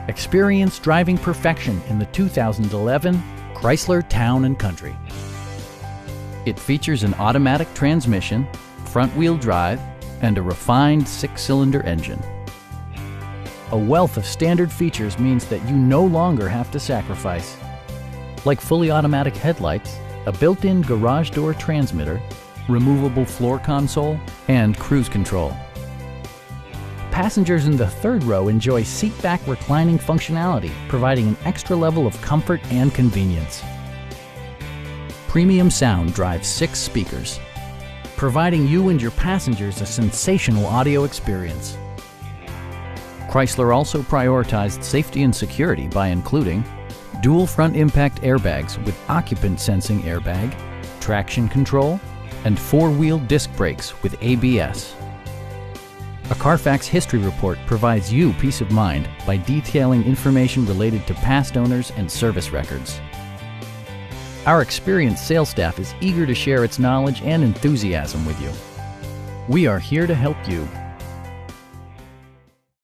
Experience driving perfection in the 2011 Chrysler Town Country. It features an automatic transmission, front-wheel drive, and a refined 6-cylinder engine. A wealth of standard features means that you no longer have to sacrifice, like fully automatic headlights, a built-in garage door transmitter, removable floor console, and cruise control. Passengers in the third row enjoy seat-back reclining functionality, providing an extra level of comfort and convenience. Premium sound drives 6 speakers, providing you and your passengers a sensational audio experience. Chrysler also prioritized safety and security by including dual front impact airbags with occupant sensing airbag, traction control, and 4-wheel disc brakes with ABS. A Carfax history report provides you peace of mind by detailing information related to past owners and service records. Our experienced sales staff is eager to share its knowledge and enthusiasm with you. We are here to help you.